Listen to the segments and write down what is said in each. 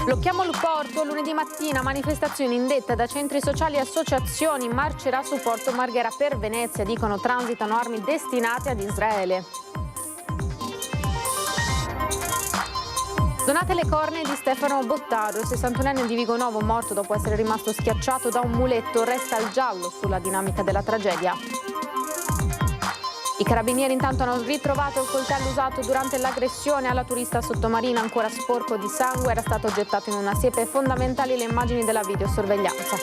Blocchiamo il porto, lunedì mattina manifestazioni indette da centri sociali e associazioni, marcerà su Porto Marghera per Venezia, dicono transitano armi destinate ad Israele. Donate le corna di Stefano Bottaro, il 61enne di Vigonovo morto dopo essere rimasto schiacciato da un muletto, resta al giallo sulla dinamica della tragedia. I carabinieri intanto hanno ritrovato il coltello usato durante l'aggressione alla turista sottomarina, ancora sporco di sangue, era stato gettato in una siepe. Fondamentali le immagini della videosorveglianza.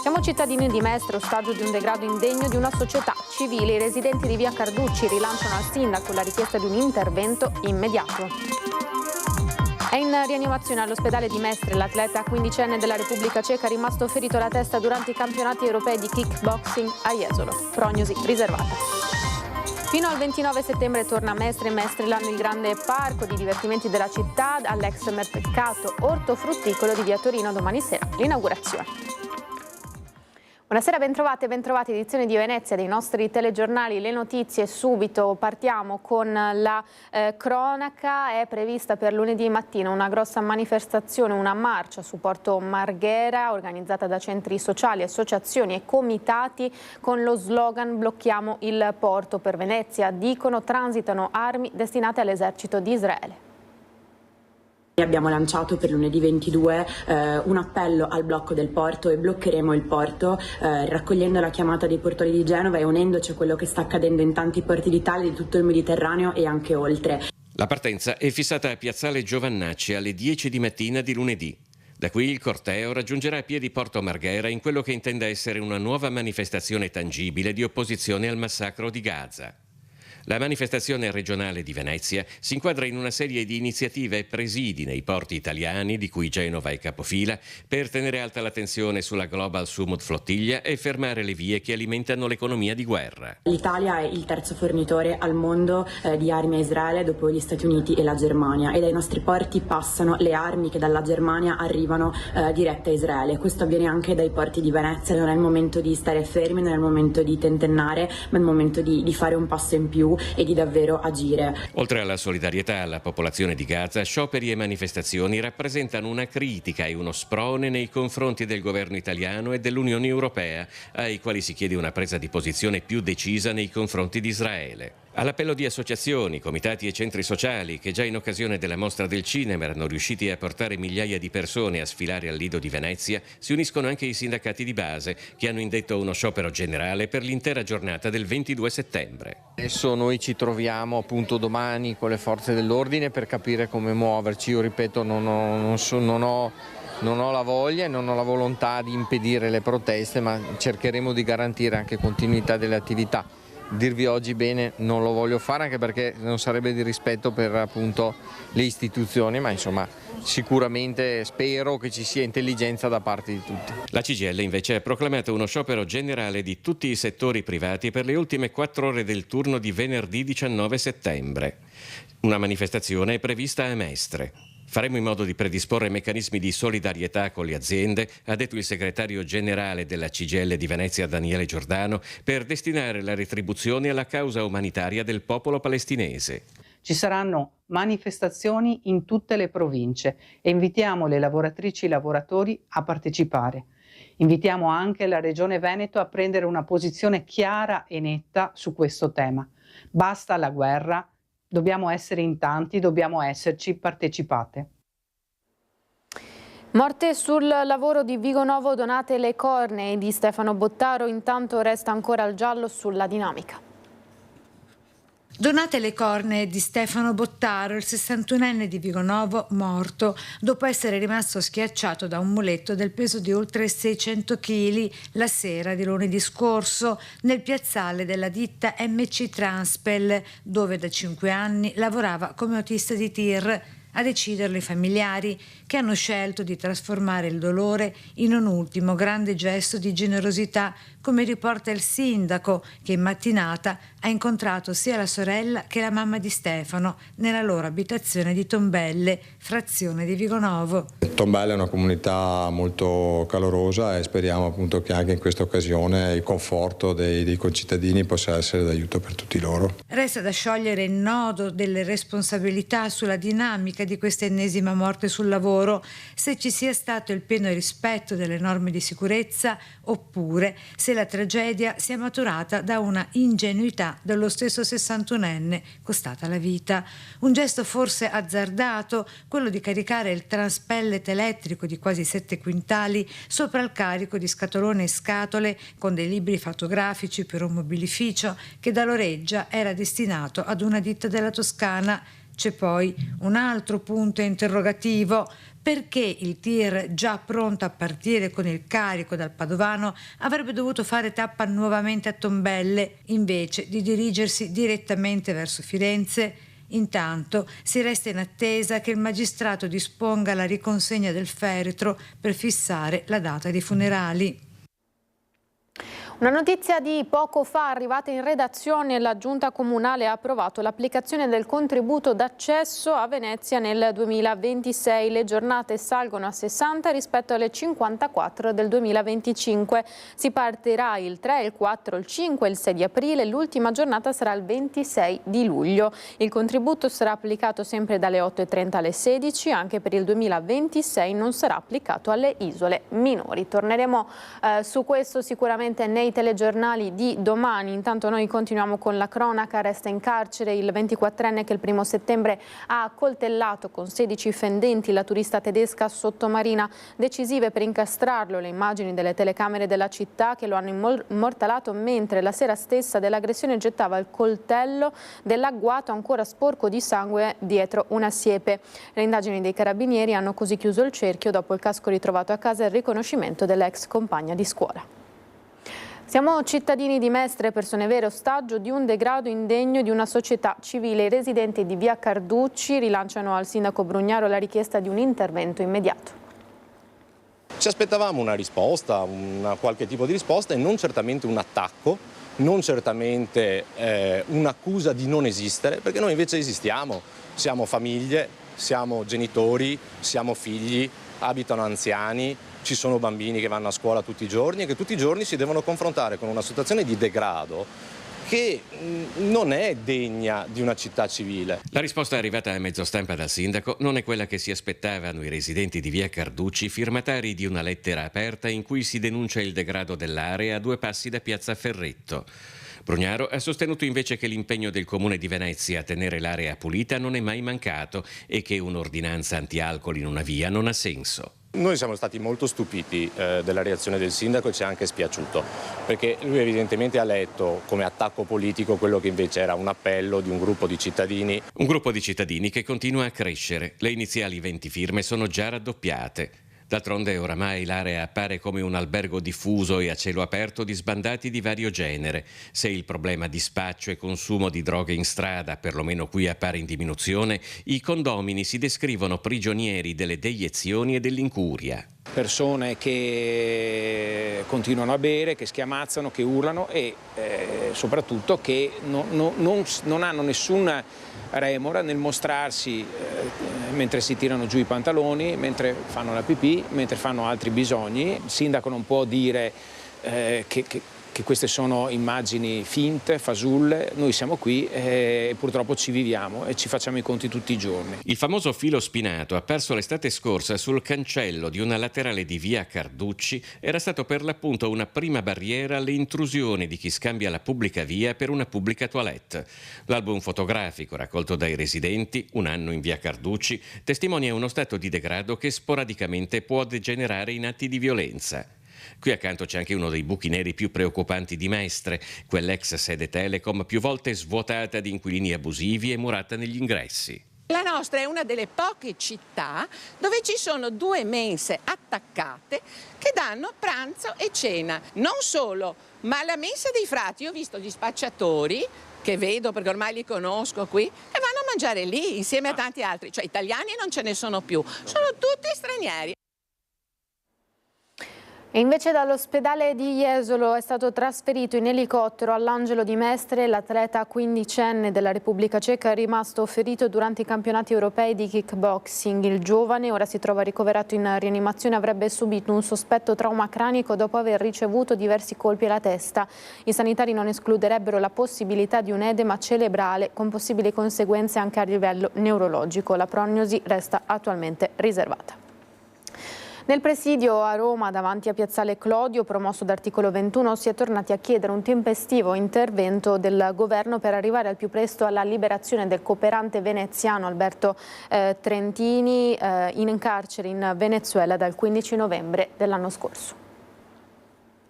Siamo cittadini di Mestre, ostaggio di un degrado indegno di una società civile. I residenti di via Carducci rilanciano al sindaco la richiesta di un intervento immediato. È in rianimazione all'ospedale di Mestre l'atleta 15enne della Repubblica Ceca rimasto ferito alla testa durante i campionati europei di kickboxing a Jesolo. Prognosi riservata. Fino al 29 settembre torna a Mestre l'anno il grande parco di divertimenti della città, all'ex mercato ortofrutticolo di via Torino, domani sera l'inaugurazione. Buonasera, bentrovate e bentrovati, edizione di Venezia dei nostri telegiornali, le notizie subito. Partiamo con la cronaca. È prevista per lunedì mattina una grossa manifestazione, una marcia su Porto Marghera organizzata da centri sociali, associazioni e comitati con lo slogan "Blocchiamo il porto per Venezia". Dicono transitano armi destinate all'esercito di Israele. Abbiamo lanciato per lunedì 22 un appello al blocco del porto e bloccheremo il porto raccogliendo la chiamata dei portuali di Genova e unendoci a quello che sta accadendo in tanti porti d'Italia, di tutto il Mediterraneo e anche oltre. La partenza è fissata a Piazzale Giovannacci alle 10 di mattina di lunedì. Da qui il corteo raggiungerà piedi Porto Marghera in quello che intende essere una nuova manifestazione tangibile di opposizione al massacro di Gaza. La manifestazione regionale di Venezia si inquadra in una serie di iniziative e presidi nei porti italiani, di cui Genova è capofila, per tenere alta la tensione sulla Global Sumut Flottiglia e fermare le vie che alimentano l'economia di guerra. L'Italia è il terzo fornitore al mondo di armi a Israele dopo gli Stati Uniti e la Germania, e dai nostri porti passano le armi che dalla Germania arrivano dirette a Israele. Questo avviene anche dai porti di Venezia. Non è il momento di stare fermi, non è il momento di tentennare, ma è il momento di fare un passo in più e di davvero agire. Oltre alla solidarietà alla popolazione di Gaza, scioperi e manifestazioni rappresentano una critica e uno sprone nei confronti del governo italiano e dell'Unione Europea, ai quali si chiede una presa di posizione più decisa nei confronti di Israele. All'appello di associazioni, comitati e centri sociali che già in occasione della mostra del cinema erano riusciti a portare migliaia di persone a sfilare al Lido di Venezia, si uniscono anche i sindacati di base che hanno indetto uno sciopero generale per l'intera giornata del 22 settembre. Adesso noi ci troviamo appunto domani con le forze dell'ordine per capire come muoverci. Io ripeto, non ho la voglia e non ho la volontà di impedire le proteste, ma cercheremo di garantire anche continuità delle attività. Dirvi oggi bene non lo voglio fare, anche perché non sarebbe di rispetto per appunto le istituzioni, ma insomma sicuramente spero che ci sia intelligenza da parte di tutti. La CGIL invece ha proclamato uno sciopero generale di tutti i settori privati per le ultime 4 ore del turno di venerdì 19 settembre. Una manifestazione è prevista a Mestre. Faremo in modo di predisporre meccanismi di solidarietà con le aziende, ha detto il segretario generale della CGIL di Venezia Daniele Giordano, per destinare la retribuzione alla causa umanitaria del popolo palestinese. Ci saranno manifestazioni in tutte le province e invitiamo le lavoratrici e i lavoratori a partecipare. Invitiamo anche la Regione Veneto a prendere una posizione chiara e netta su questo tema. Basta la guerra. Dobbiamo essere in tanti, dobbiamo esserci, partecipate. Morte sul lavoro di Vigonovo, donate le cornee di Stefano Bottaro, intanto resta ancora al giallo sulla dinamica. Donate le cornee di Stefano Bottaro, il 61enne di Vigonovo, morto dopo essere rimasto schiacciato da un muletto del peso di oltre 600 kg la sera di lunedì scorso nel piazzale della ditta MC Transpel, dove da 5 anni lavorava come autista di tir. A deciderlo i familiari, che hanno scelto di trasformare il dolore in un ultimo grande gesto di generosità, come riporta il sindaco, che in mattinata ha incontrato sia la sorella che la mamma di Stefano nella loro abitazione di Tombelle, frazione di Vigonovo. Tombelle è una comunità molto calorosa e speriamo appunto che anche in questa occasione il conforto dei concittadini possa essere d'aiuto per tutti loro. Resta da sciogliere il nodo delle responsabilità sulla dinamica di questa ennesima morte sul lavoro, se ci sia stato il pieno rispetto delle norme di sicurezza oppure se la tragedia sia maturata da una ingenuità dello stesso 61enne costata la vita. Un gesto forse azzardato, quello di caricare il transpellet elettrico di quasi 7 quintali sopra il carico di scatolone e scatole con dei libri fotografici per un mobilificio che da Loreggia era destinato ad una ditta della Toscana. C'è poi un altro punto interrogativo: perché il tir già pronto a partire con il carico dal Padovano avrebbe dovuto fare tappa nuovamente a Tombelle invece di dirigersi direttamente verso Firenze? Intanto si resta in attesa che il magistrato disponga la riconsegna del feretro per fissare la data dei funerali. Una notizia di poco fa arrivata in redazione: la Giunta Comunale ha approvato l'applicazione del contributo d'accesso a Venezia nel 2026. Le giornate salgono a 60 rispetto alle 54 del 2025. Si partirà il 3, il 4, il 5 e il 6 di aprile, l'ultima giornata sarà il 26 di luglio. Il contributo sarà applicato sempre dalle 8:30 alle 16, anche per il 2026 non sarà applicato alle isole minori. Torneremo su questo sicuramente nei telegiornali di domani. Intanto noi continuiamo con la cronaca. Resta in carcere il 24enne che il 1 settembre ha accoltellato con 16 fendenti la turista tedesca Sottomarina. Decisive per incastrarlo le immagini delle telecamere della città che lo hanno immortalato mentre la sera stessa dell'aggressione gettava il coltello dell'agguato ancora sporco di sangue dietro una siepe. Le indagini dei carabinieri hanno così chiuso il cerchio dopo il casco ritrovato a casa e il riconoscimento dell'ex compagna di scuola. Siamo cittadini di Mestre, persone vere, ostaggio di un degrado indegno di una società civile. I residenti di via Carducci rilanciano al sindaco Brugnaro la richiesta di un intervento immediato. Ci aspettavamo una risposta, qualche tipo di risposta, e non certamente un attacco, non certamente un'accusa di non esistere, perché noi invece esistiamo, siamo famiglie, siamo genitori, siamo figli, abitano anziani, ci sono bambini che vanno a scuola tutti i giorni e che tutti i giorni si devono confrontare con una situazione di degrado che non è degna di una città civile. La risposta arrivata a mezzo stampa dal sindaco non è quella che si aspettavano i residenti di via Carducci, firmatari di una lettera aperta in cui si denuncia il degrado dell'area a 2 passi da piazza Ferretto. Brugnaro ha sostenuto invece che l'impegno del Comune di Venezia a tenere l'area pulita non è mai mancato e che un'ordinanza anti-alcol in una via non ha senso. Noi siamo stati molto stupiti della reazione del sindaco e ci è anche spiaciuto, perché lui evidentemente ha letto come attacco politico quello che invece era un appello di un gruppo di cittadini. Un gruppo di cittadini che continua a crescere. Le iniziali 20 firme sono già raddoppiate. D'altronde oramai l'area appare come un albergo diffuso e a cielo aperto di sbandati di vario genere. Se il problema di spaccio e consumo di droghe in strada, perlomeno qui appare in diminuzione, i condomini si descrivono prigionieri delle deiezioni e dell'incuria. Persone che continuano a bere, che schiamazzano, che urlano e soprattutto che non hanno nessuna remora nel mostrarsi mentre si tirano giù i pantaloni, mentre fanno la pipì, mentre fanno altri bisogni. Il sindaco non può dire che queste sono immagini finte, fasulle. Noi siamo qui e purtroppo ci viviamo e ci facciamo i conti tutti i giorni. Il famoso filo spinato apparso l'estate scorsa sul cancello di una laterale di via Carducci era stato per l'appunto una prima barriera alle intrusioni di chi scambia la pubblica via per una pubblica toilette. L'album fotografico raccolto dai residenti, Un anno in via Carducci, testimonia uno stato di degrado che sporadicamente può degenerare in atti di violenza. Qui accanto c'è anche uno dei buchi neri più preoccupanti di Mestre, quell'ex sede Telecom più volte svuotata di inquilini abusivi e murata negli ingressi. La nostra è una delle poche città dove ci sono 2 mense attaccate che danno pranzo e cena. Non solo, ma la mensa dei frati, io ho visto gli spacciatori, che vedo perché ormai li conosco qui, e vanno a mangiare lì insieme a tanti altri, cioè italiani non ce ne sono più, sono tutti stranieri. E invece dall'ospedale di Jesolo è stato trasferito in elicottero all'Angelo di Mestre l'atleta quindicenne della Repubblica Ceca, è rimasto ferito durante i campionati europei di kickboxing. Il giovane ora si trova ricoverato in rianimazione, avrebbe subito un sospetto trauma cranico dopo aver ricevuto diversi colpi alla testa. I sanitari non escluderebbero la possibilità di un edema cerebrale con possibili conseguenze anche a livello neurologico. La prognosi resta attualmente riservata. Nel presidio a Roma, davanti a Piazzale Clodio, promosso da Articolo 21, si è tornati a chiedere un tempestivo intervento del governo per arrivare al più presto alla liberazione del cooperante veneziano Alberto Trentini, in carcere in Venezuela dal 15 novembre dell'anno scorso.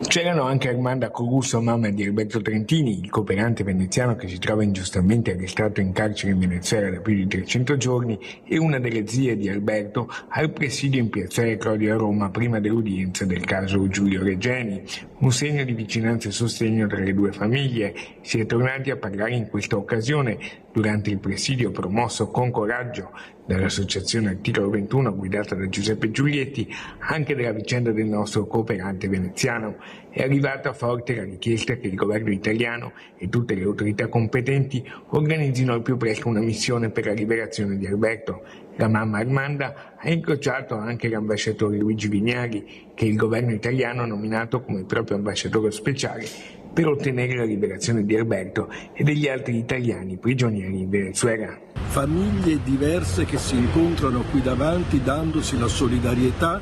C'erano anche Armanda Corusso, mamma di Alberto Trentini, il cooperante veneziano che si trova ingiustamente arrestato in carcere in Venezuela da più di 300 giorni, e una delle zie di Alberto al presidio in Piazzale Clodio a Roma prima dell'udienza del caso Giulio Regeni. Un segno di vicinanza e sostegno tra le due famiglie. Si è tornati a parlare in questa occasione durante il presidio promosso con coraggio dall'associazione Articolo 21 guidata da Giuseppe Giulietti, anche della vicenda del nostro cooperante veneziano. È arrivata forte la richiesta che il governo italiano e tutte le autorità competenti organizzino al più presto una missione per la liberazione di Alberto. La mamma Armanda ha incrociato anche l'ambasciatore Luigi Vignali, che il governo italiano ha nominato come proprio ambasciatore speciale per ottenere la liberazione di Alberto e degli altri italiani prigionieri in Venezuela. Famiglie diverse che si incontrano qui davanti dandosi la solidarietà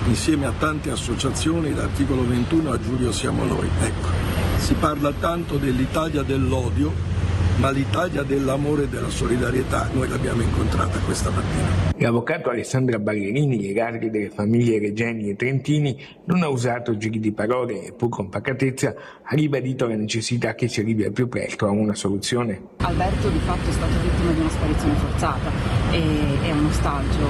insieme a tante associazioni, da Articolo 21 a Giulio siamo noi. Ecco, si parla tanto dell'Italia dell'odio, ma l'Italia dell'amore e della solidarietà noi l'abbiamo incontrata questa mattina. L'avvocato Alessandra Ballerini, legale delle famiglie Regeni e Trentini, non ha usato giri di parole e pur con pacatezza ha ribadito la necessità che si arrivi al più presto a una soluzione. Alberto di fatto è stato vittima di una sparizione forzata, è un ostaggio,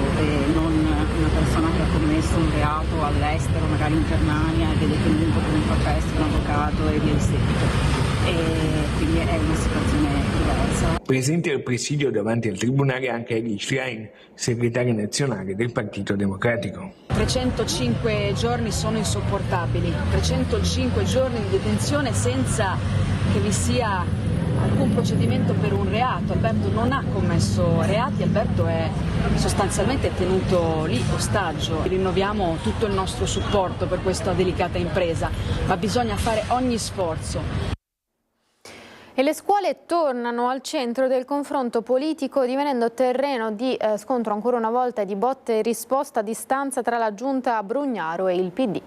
non una persona che ha commesso un reato all'estero, magari in Germania, ed è detenuto come facesse un avvocato e via di seguito. E quindi è una situazione diversa. Presente al presidio davanti al tribunale anche Elly Schlein, segretaria nazionale del Partito Democratico. 305 giorni sono insopportabili, 305 giorni di detenzione senza che vi sia alcun procedimento per un reato. Alberto non ha commesso reati, Alberto è sostanzialmente tenuto lì ostaggio. Rinnoviamo tutto il nostro supporto per questa delicata impresa, ma bisogna fare ogni sforzo. E le scuole tornano al centro del confronto politico, divenendo terreno di scontro ancora una volta e di botte e risposta a distanza tra la giunta Brugnaro e il PD.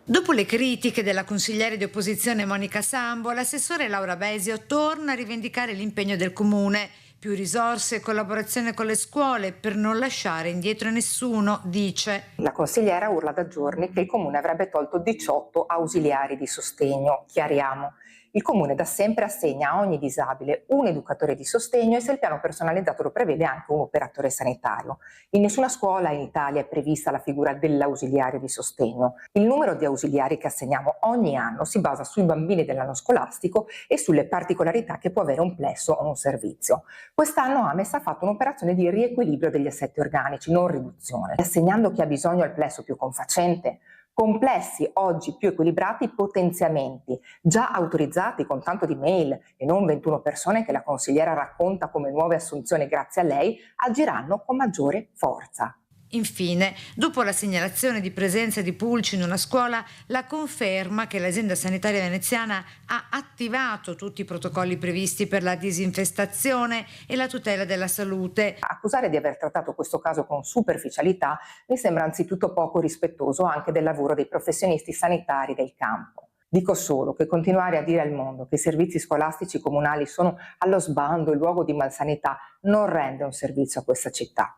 Dopo le critiche della consigliere di opposizione Monica Sambo, l'assessore Laura Besio torna a rivendicare l'impegno del comune. Più risorse e collaborazione con le scuole per non lasciare indietro nessuno, dice. La consigliera urla da giorni che il comune avrebbe tolto 18 ausiliari di sostegno. Chiariamo. Il comune da sempre assegna a ogni disabile un educatore di sostegno e se il piano personalizzato lo prevede anche un operatore sanitario. In nessuna scuola in Italia è prevista la figura dell'ausiliario di sostegno. Il numero di ausiliari che assegniamo ogni anno si basa sui bambini dell'anno scolastico e sulle particolarità che può avere un plesso o un servizio. Quest'anno Ames ha fatto un'operazione di riequilibrio degli assetti organici, non riduzione, assegnando chi ha bisogno al plesso più confacente, complessi oggi più equilibrati potenziamenti, già autorizzati con tanto di mail e non 21 persone che la consigliera racconta come nuove assunzioni grazie a lei, agiranno con maggiore forza. Infine, dopo la segnalazione di presenza di pulci in una scuola, la conferma che l'azienda sanitaria veneziana ha attivato tutti i protocolli previsti per la disinfestazione e la tutela della salute. Accusare di aver trattato questo caso con superficialità mi sembra anzitutto poco rispettoso anche del lavoro dei professionisti sanitari del campo. Dico solo che continuare a dire al mondo che i servizi scolastici comunali sono allo sbando, il luogo di malsanità, non rende un servizio a questa città.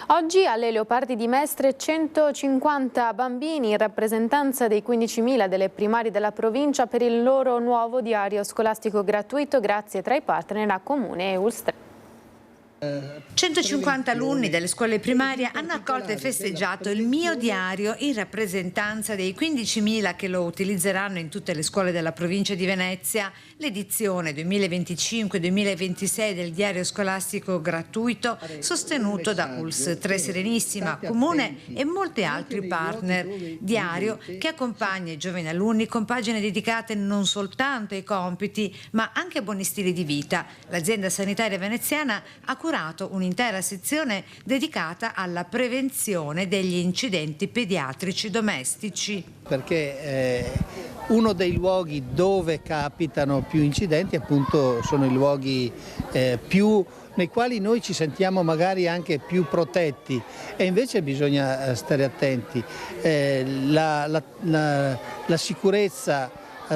Oggi alle Leopardi di Mestre 150 bambini in rappresentanza dei 15.000 delle primarie della provincia per il loro nuovo diario scolastico gratuito grazie tra i partner a Comune e Ulster. 150 alunni delle scuole primarie hanno accolto e festeggiato il Mio Diario in rappresentanza dei 15.000 che lo utilizzeranno in tutte le scuole della provincia di Venezia. L'edizione 2025-2026 del diario scolastico gratuito sostenuto da ULSS Tre Serenissima, Comune e molti altri partner. Diario che accompagna i giovani alunni con pagine dedicate non soltanto ai compiti ma anche a buoni stili di vita. L'azienda sanitaria veneziana ha curato un'intera sezione dedicata alla prevenzione degli incidenti pediatrici domestici. Perché uno dei luoghi dove capitano più incidenti appunto sono i luoghi nei quali noi ci sentiamo magari anche più protetti e invece bisogna stare attenti. La sicurezza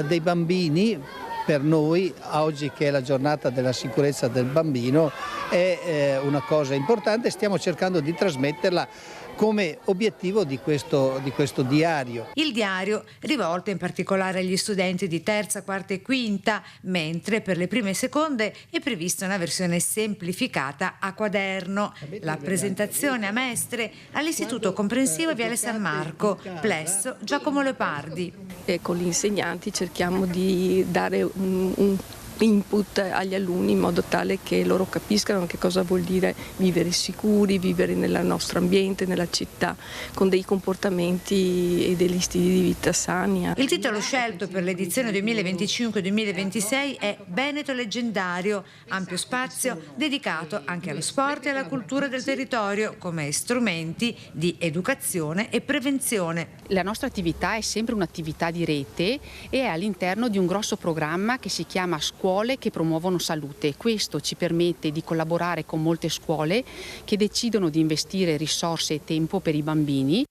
dei bambini per noi, oggi che è la giornata della sicurezza del bambino, è una cosa importante, stiamo cercando di trasmetterla come obiettivo di questo diario. Il diario rivolto in particolare agli studenti di terza, quarta e quinta, mentre per le prime e seconde è prevista una versione semplificata a quaderno. La presentazione a Mestre all'Istituto Comprensivo Viale San Marco, Plesso Giacomo Leopardi. E con gli insegnanti cerchiamo di dare un input agli alunni in modo tale che loro capiscano che cosa vuol dire vivere sicuri, vivere nel nostro ambiente, nella città, con dei comportamenti e degli stili di vita sani. Il titolo scelto per l'edizione 2025-2026 è Veneto leggendario, ampio spazio dedicato anche allo sport e alla cultura del territorio come strumenti di educazione e prevenzione. La nostra attività è sempre un'attività di rete e è all'interno di un grosso programma che si chiama Scuole che promuovono salute. Questo ci permette di collaborare con molte scuole che decidono di investire risorse e tempo per i bambini.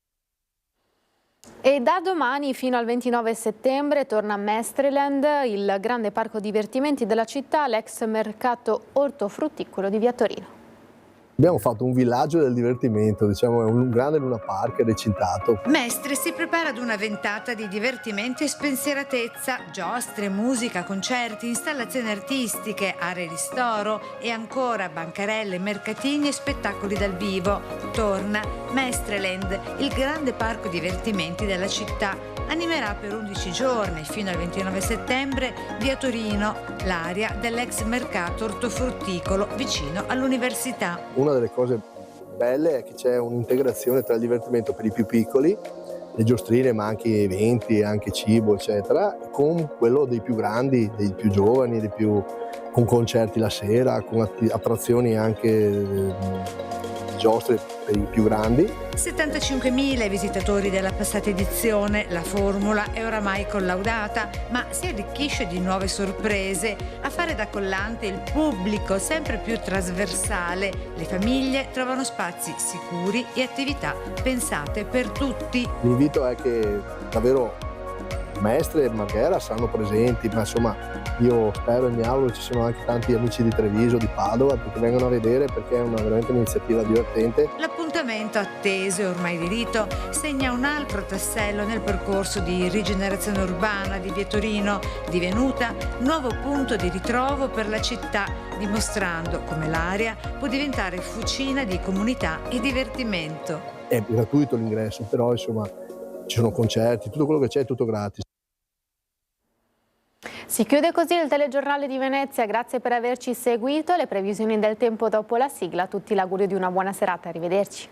E da domani fino al 29 settembre torna a Mestreland, il grande parco divertimenti della città, l'ex mercato ortofrutticolo di Via Torino. Abbiamo fatto un villaggio del divertimento, diciamo, è un grande Luna Park recintato. Mestre si prepara ad una ventata di divertimento e spensieratezza, giostre, musica, concerti, installazioni artistiche, aree ristoro e ancora bancarelle, mercatini e spettacoli dal vivo. Torna Mestreland, il grande parco divertimenti della città. Animerà per 11 giorni fino al 29 settembre Via Torino, l'area dell'ex mercato ortofrutticolo vicino all'università. Una delle cose belle è che c'è un'integrazione tra il divertimento per i più piccoli, le giostrine ma anche eventi, anche cibo eccetera, con quello dei più grandi, dei più giovani, con concerti la sera, con attrazioni anche giostre per i più grandi. 75.000 visitatori della passata edizione, la formula è oramai collaudata, ma si arricchisce di nuove sorprese. A fare da collante il pubblico sempre più trasversale. Le famiglie trovano spazi sicuri e attività pensate per tutti. L'invito è che davvero Mestre e Marghera saranno presenti, ma insomma io spero e mi auguro ci sono anche tanti amici di Treviso, di Padova, perché vengono a vedere, perché è veramente un'iniziativa divertente. L'appuntamento atteso e ormai di rito segna un altro tassello nel percorso di rigenerazione urbana di Via Torino, divenuta nuovo punto di ritrovo per la città, dimostrando come l'area può diventare fucina di comunità e divertimento. È gratuito l'ingresso, però insomma ci sono concerti, tutto quello che c'è è tutto gratis. Si chiude così il telegiornale di Venezia, grazie per averci seguito, le previsioni del tempo dopo la sigla, a tutti l'augurio di una buona serata, arrivederci.